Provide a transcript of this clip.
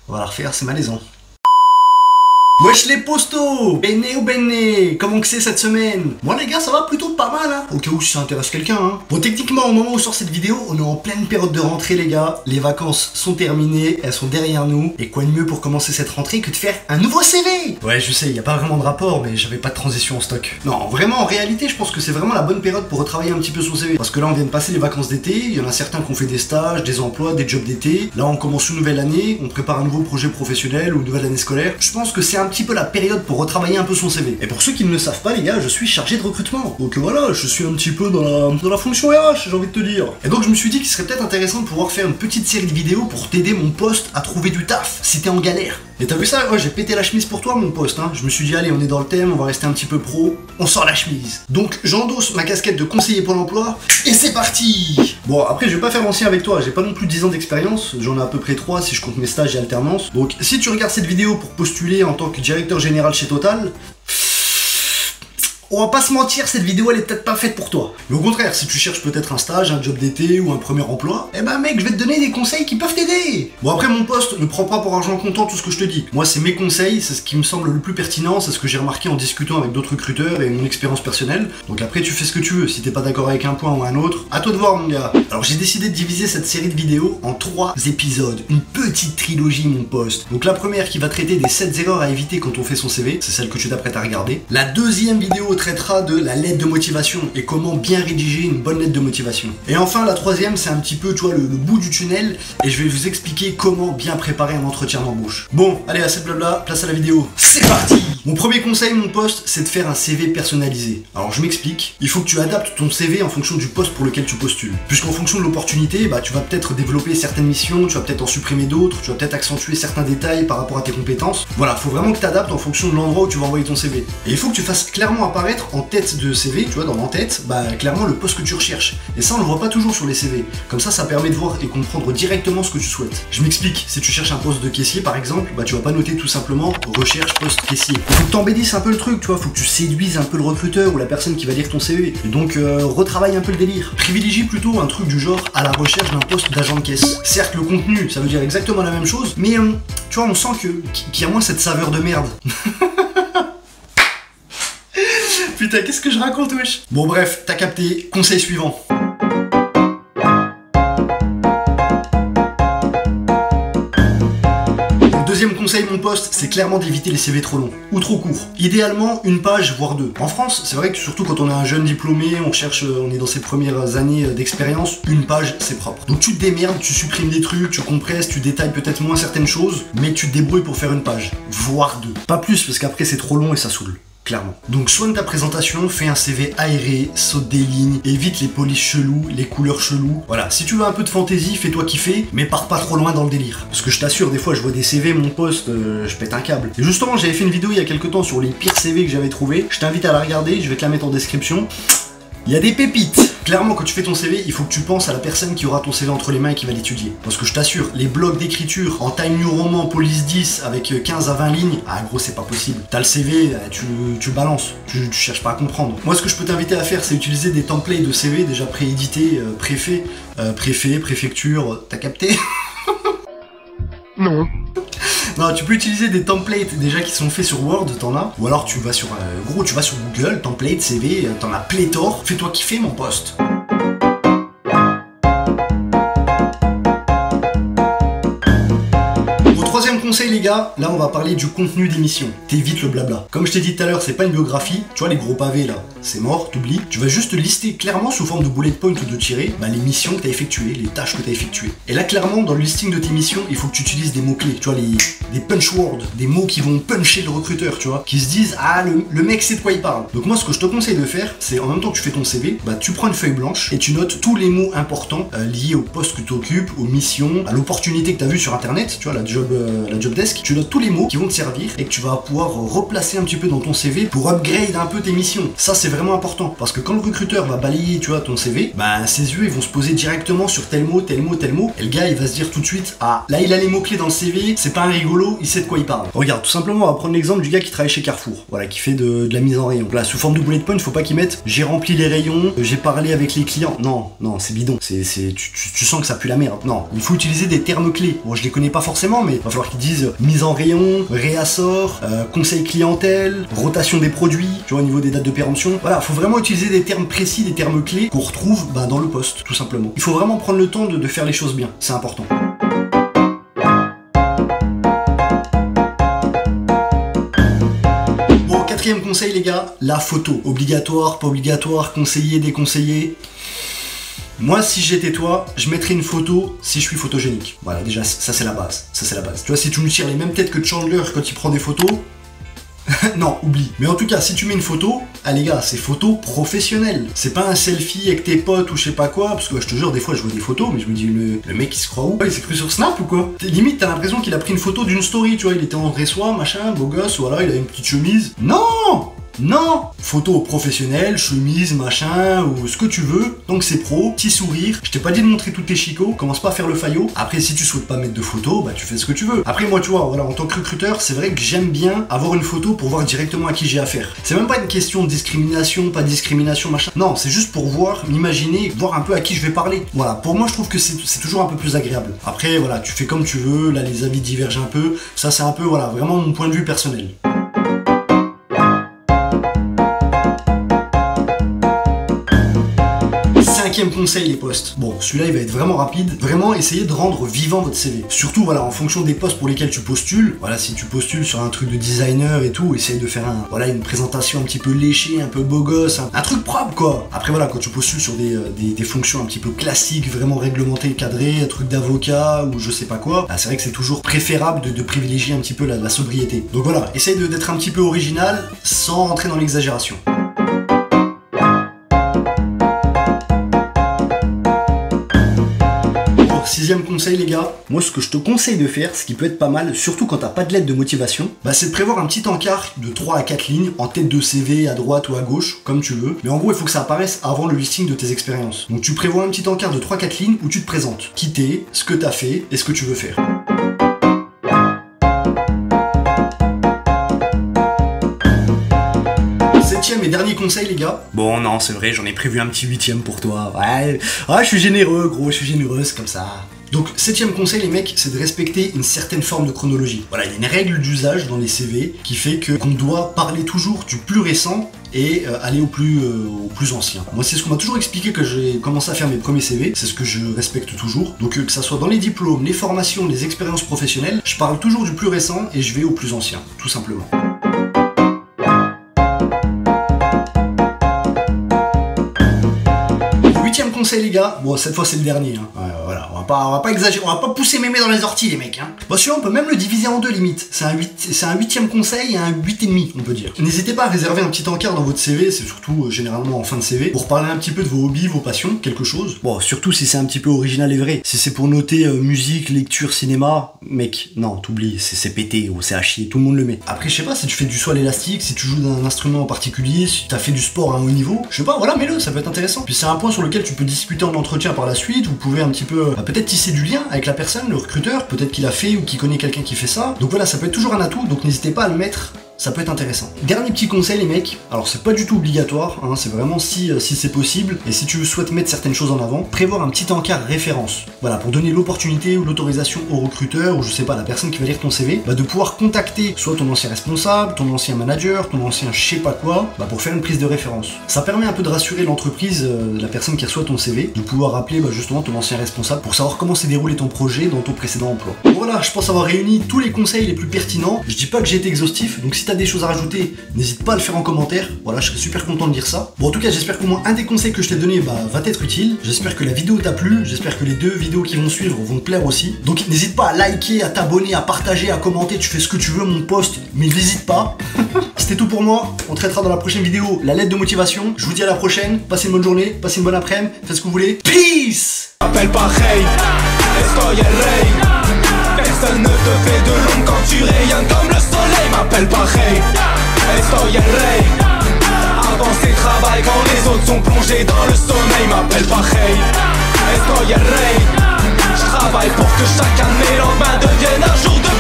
On va la refaire, c'est malaisant. Wesh les postos, bene ou bene, comment que c'est cette semaine? Moi les gars, ça va plutôt pas mal hein, au cas où ça intéresse quelqu'un hein. Bon, techniquement au moment où sort cette vidéo, on est en pleine période de rentrée les gars. Les vacances sont terminées, elles sont derrière nous. Et quoi de mieux pour commencer cette rentrée que de faire un nouveau CV? Ouais je sais, y a pas vraiment de rapport, mais j'avais pas de transition en stock. Non, vraiment en réalité je pense que c'est vraiment la bonne période pour retravailler un petit peu son CV. Parce que là on vient de passer les vacances d'été, il y en a certains qui ont fait des stages, des emplois, des jobs d'été. Là on commence une nouvelle année, on prépare un nouveau projet professionnel ou une nouvelle année scolaire. Je pense que c'est un petit peu la période pour retravailler un peu son CV. Et pour ceux qui ne le savent pas les gars, je suis chargé de recrutement. Donc voilà, je suis un petit peu dans la fonction RH, j'ai envie de te dire. Et donc je me suis dit qu'il serait peut-être intéressant de pouvoir faire une petite série de vidéos pour t'aider mon poste à trouver du taf si t'es en galère. Et t'as vu ça? Ouais, j'ai pété la chemise pour toi mon poste hein. Je me suis dit allez, on est dans le thème, on va rester un petit peu pro, on sort la chemise. Donc j'endosse ma casquette de conseiller Pôle emploi et c'est parti. Bon après je vais pas faire l'ancien avec toi, j'ai pas non plus 10 ans d'expérience, j'en ai à peu près 3 si je compte mes stages et alternances. Donc si tu regardes cette vidéo pour postuler en tant que directeur général chez Total, on va pas se mentir, cette vidéo elle est peut-être pas faite pour toi. Mais au contraire, si tu cherches peut-être un stage, un job d'été ou un premier emploi, eh ben mec, je vais te donner des conseils qui peuvent t'aider. Bon après mon poste ne prend pas pour argent comptant tout ce que je te dis. Moi c'est mes conseils, c'est ce qui me semble le plus pertinent, c'est ce que j'ai remarqué en discutant avec d'autres recruteurs et mon expérience personnelle. Donc après tu fais ce que tu veux, si t'es pas d'accord avec un point ou un autre, à toi de voir mon gars. Alors j'ai décidé de diviser cette série de vidéos en 3 épisodes, une petite trilogie mon poste. Donc la première qui va traiter des 7 erreurs à éviter quand on fait son CV, c'est celle que tu t'apprêtes à regarder. La deuxième vidéo traitera de la lettre de motivation et comment bien rédiger une bonne lettre de motivation. Et enfin la troisième c'est un petit peu tu vois le bout du tunnel et je vais vous expliquer comment bien préparer un entretien d'embauche. Bon allez assez de blabla, place à la vidéo, c'est parti. Mon premier conseil mon poste c'est de faire un CV personnalisé. Alors je m'explique, il faut que tu adaptes ton CV en fonction du poste pour lequel tu postules. Puisqu'en fonction de l'opportunité, bah tu vas peut-être développer certaines missions, tu vas peut-être en supprimer d'autres, tu vas peut-être accentuer certains détails par rapport à tes compétences. Voilà, faut vraiment que tu adaptes en fonction de l'endroit où tu vas envoyer ton CV. Et il faut que tu fasses clairement apparaître en tête de CV, tu vois, dans l'en-tête, bah clairement le poste que tu recherches. Et ça on le voit pas toujours sur les CV. Comme ça permet de voir et comprendre directement ce que tu souhaites. Je m'explique, si tu cherches un poste de caissier par exemple, bah tu vas pas noter tout simplement recherche poste caissier. Il faut que t'embellisses un peu le truc, tu vois, faut que tu séduises un peu le recruteur ou la personne qui va lire ton CV. Et donc retravaille un peu le délire. Privilégie plutôt un truc du genre à la recherche d'un poste d'agent de caisse. Certes le contenu, ça veut dire exactement la même chose, mais tu vois on sent qu'il y a moins cette saveur de merde. Putain, qu'est-ce que je raconte, wesh? Bon bref, t'as capté, conseil suivant. Deuxième conseil mon poste, c'est clairement d'éviter les CV trop longs ou trop courts. Idéalement une page voire 2. En France, c'est vrai que surtout quand on est un jeune diplômé, on est dans ses premières années d'expérience, une page c'est propre. Donc tu te démerdes, tu supprimes des trucs, tu compresses, tu détailles peut-être moins certaines choses, mais tu te débrouilles pour faire une page, voire 2. Pas plus parce qu'après c'est trop long et ça saoule. Clairement. Donc soigne ta présentation, fais un CV aéré, saute des lignes, évite les polices chelous, les couleurs cheloues. Voilà, si tu veux un peu de fantaisie, fais-toi kiffer, mais pars pas trop loin dans le délire. Parce que je t'assure, des fois je vois des CV, mon poste, je pète un câble. Et justement, j'avais fait une vidéo il y a quelques temps sur les pires CV que j'avais trouvé. Je t'invite à la regarder, je vais te la mettre en description. Il y a des pépites. Clairement, quand tu fais ton CV, il faut que tu penses à la personne qui aura ton CV entre les mains et qui va l'étudier. Parce que je t'assure, les blocs d'écriture en Time New Roman Police 10 avec 15 à 20 lignes, ah gros, c'est pas possible. T'as le CV, tu balances, tu cherches pas à comprendre. Moi, ce que je peux t'inviter à faire, c'est utiliser des templates de CV déjà préédités, préfet, préfecture, t'as capté? Non. Non, tu peux utiliser des templates déjà qui sont faits sur Word, t'en as. Ou alors tu vas sur tu vas sur Google, template, CV, t'en as pléthore. Fais-toi kiffer mon poste. Troisième conseil les gars, là on va parler du contenu d'émission. T'évites le blabla. Comme je t'ai dit tout à l'heure, c'est pas une biographie, tu vois les gros pavés là, c'est mort, t'oublies. Tu vas juste lister clairement sous forme de bullet point ou de tiré, les missions que t'as effectuées, les tâches que t'as effectuées. Et là clairement dans le listing de tes missions, il faut que tu utilises des mots-clés, tu vois des punch words, des mots qui vont puncher le recruteur, tu vois, qui se disent ah le mec sait de quoi il parle. Donc moi ce que je te conseille de faire, c'est en même temps que tu fais ton CV, tu prends une feuille blanche et tu notes tous les mots importants liés au poste que tu occupes, aux missions, à l'opportunité que t'as vue sur internet, tu vois la job desk, tu notes tous les mots qui vont te servir et que tu vas pouvoir replacer un petit peu dans ton CV pour upgrade un peu tes missions. Ça c'est vraiment important parce que quand le recruteur va balayer tu vois ton CV, ses yeux ils vont se poser directement sur tel mot et le gars il va se dire tout de suite ah là il a les mots clés dans le CV, c'est pas un rigolo, il sait de quoi il parle. Regarde tout simplement on va prendre l'exemple du gars qui travaille chez Carrefour, voilà, qui fait de la mise en rayon. Là sous forme de bullet point, faut pas qu'il mette j'ai rempli les rayons, j'ai parlé avec les clients. Non c'est bidon, tu sens que ça pue la merde. Non, il faut utiliser des termes clés. Bon je les connais pas forcément mais il va falloir qui disent mise en rayon, réassort, conseil clientèle, rotation des produits, tu vois, au niveau des dates de péremption. Voilà, faut vraiment utiliser des termes précis, des termes clés qu'on retrouve dans le post, tout simplement. Il faut vraiment prendre le temps de faire les choses bien, c'est important. Quatrième conseil les gars, la photo. Obligatoire, pas obligatoire, conseillé, déconseillé. Moi si j'étais toi, je mettrais une photo si je suis photogénique. Voilà déjà ça c'est la base, ça c'est la base. Tu vois si tu me tires les mêmes têtes que Chandler quand il prend des photos, non, oublie. Mais en tout cas, si tu mets une photo, ah les gars, c'est photo professionnelle. C'est pas un selfie avec tes potes ou je sais pas quoi, parce que je te jure, des fois je vois des photos, mais je me dis, le mec il se croit où? Il s'est cru sur Snap ou quoi? Limite, t'as l'impression qu'il a pris une photo d'une story, tu vois, il était en vrai soi, machin, beau gosse, voilà, il a une petite chemise. Non! Non! Photo professionnelle, chemise, machin, ou ce que tu veux. Donc c'est pro, petit sourire. Je t'ai pas dit de montrer tous tes chicots, commence pas à faire le faillot. Après, si tu souhaites pas mettre de photos, bah tu fais ce que tu veux. Après, moi, tu vois, voilà, en tant que recruteur, c'est vrai que j'aime bien avoir une photo pour voir directement à qui j'ai affaire. C'est même pas une question de discrimination, pas de discrimination, machin. Non, c'est juste pour voir, m'imaginer, voir un peu à qui je vais parler. Voilà, pour moi, je trouve que c'est toujours un peu plus agréable. Après, voilà, tu fais comme tu veux, là, les avis divergent un peu. Ça, c'est un peu, voilà, vraiment mon point de vue personnel. Cinquième conseil, les posts. Bon, celui-là il va être vraiment rapide. Vraiment essayez de rendre vivant votre CV. Surtout voilà, en fonction des postes pour lesquels tu postules. Voilà, si tu postules sur un truc de designer et tout, essaye de faire une présentation un petit peu léchée, un peu beau gosse, un truc propre quoi. Après voilà, quand tu postules sur des fonctions un petit peu classiques, vraiment réglementées, cadrées, un truc d'avocat ou je sais pas quoi, bah, c'est vrai que c'est toujours préférable de privilégier un petit peu la sobriété. Donc voilà, essaye d'être un petit peu original sans rentrer dans l'exagération. Sixième conseil les gars, moi ce que je te conseille de faire, ce qui peut être pas mal, surtout quand t'as pas de lettre de motivation, bah c'est de prévoir un petit encart de 3 à 4 lignes en tête de CV à droite ou à gauche, comme tu veux. Mais en gros il faut que ça apparaisse avant le listing de tes expériences. Donc tu prévois un petit encart de 3-4 lignes où tu te présentes, qui t'es, ce que t'as fait et ce que tu veux faire. Septième et dernier conseil les gars. Bon non c'est vrai, j'en ai prévu un petit huitième pour toi. Ouais, je suis généreux gros, je suis généreuse comme ça. Donc septième conseil les mecs, c'est de respecter une certaine forme de chronologie. Voilà, il y a une règle d'usage dans les CV qui fait qu'on doit parler toujours du plus récent et aller au plus ancien. Moi c'est ce qu'on m'a toujours expliqué que j'ai commencé à faire mes premiers CV, c'est ce que je respecte toujours. Donc que ça soit dans les diplômes, les formations, les expériences professionnelles, je parle toujours du plus récent et je vais au plus ancien, tout simplement. Conseil les gars, bon cette fois c'est le dernier, hein. Ouais, voilà, on va pas exagérer, on va pas pousser mémé dans les orties les mecs, hein. Bon celui-là on peut même le diviser en deux limite, c'est un huitième conseil et un 8,5 on peut dire. N'hésitez pas à réserver un petit encart dans votre CV, c'est surtout généralement en fin de CV, pour parler un petit peu de vos hobbies, vos passions, quelque chose. Bon surtout si c'est un petit peu original et vrai, si c'est pour noter musique, lecture, cinéma, mec, non t'oublies, c'est pété ou c'est à chier, tout le monde le met. Après je sais pas, si tu fais du saut à l'élastique, si tu joues d'un instrument en particulier, si t'as fait du sport à un haut niveau, je sais pas, voilà mets-le, ça peut être intéressant. Puis c'est un point sur lequel tu peux discuter en entretien par la suite, vous pouvez un petit peu peut-être tisser du lien avec la personne, le recruteur, peut-être qu'il a fait ou qu'il connaît quelqu'un qui fait ça. Donc voilà, ça peut être toujours un atout, donc n'hésitez pas à le mettre. Ça peut être intéressant. Dernier petit conseil les mecs, alors c'est pas du tout obligatoire, hein, c'est vraiment si c'est possible, et si tu souhaites mettre certaines choses en avant, prévoir un petit encart référence. Voilà, pour donner l'opportunité ou l'autorisation au recruteur, ou je sais pas, la personne qui va lire ton CV, de pouvoir contacter soit ton ancien responsable, ton ancien manager, ton ancien je sais pas quoi, pour faire une prise de référence. Ça permet un peu de rassurer l'entreprise, la personne qui reçoit ton CV, de pouvoir appeler justement ton ancien responsable pour savoir comment s'est déroulé ton projet dans ton précédent emploi. Bon, voilà, je pense avoir réuni tous les conseils les plus pertinents. Je dis pas que j'ai été exhaustif, donc si t'as des choses à rajouter, n'hésite pas à le faire en commentaire. Voilà, je serais super content de lire ça. Bon, en tout cas, j'espère qu'au moins un des conseils que je t'ai donné va t'être utile. J'espère que la vidéo t'a plu. J'espère que les 2 vidéos qui vont suivre vont te plaire aussi. Donc, n'hésite pas à liker, à t'abonner, à partager, à commenter. Tu fais ce que tu veux, mon post, mais n'hésite pas. C'était tout pour moi. On traitera dans la prochaine vidéo la lettre de motivation. Je vous dis à la prochaine. Passez une bonne journée, passez une bonne après-midi. Faites ce que vous voulez. Peace! Appelle pareil, estoy el rey. Personne ne te fait de l'ombre quand tu rayonnes comme le soleil. M'appelle pareil, estoy el rey. Avance et travaille quand les autres sont plongés dans le sommeil. M'appelle pareil, estoy el rey. Je travaille pour que chacun de mes lendemains devienne un jour de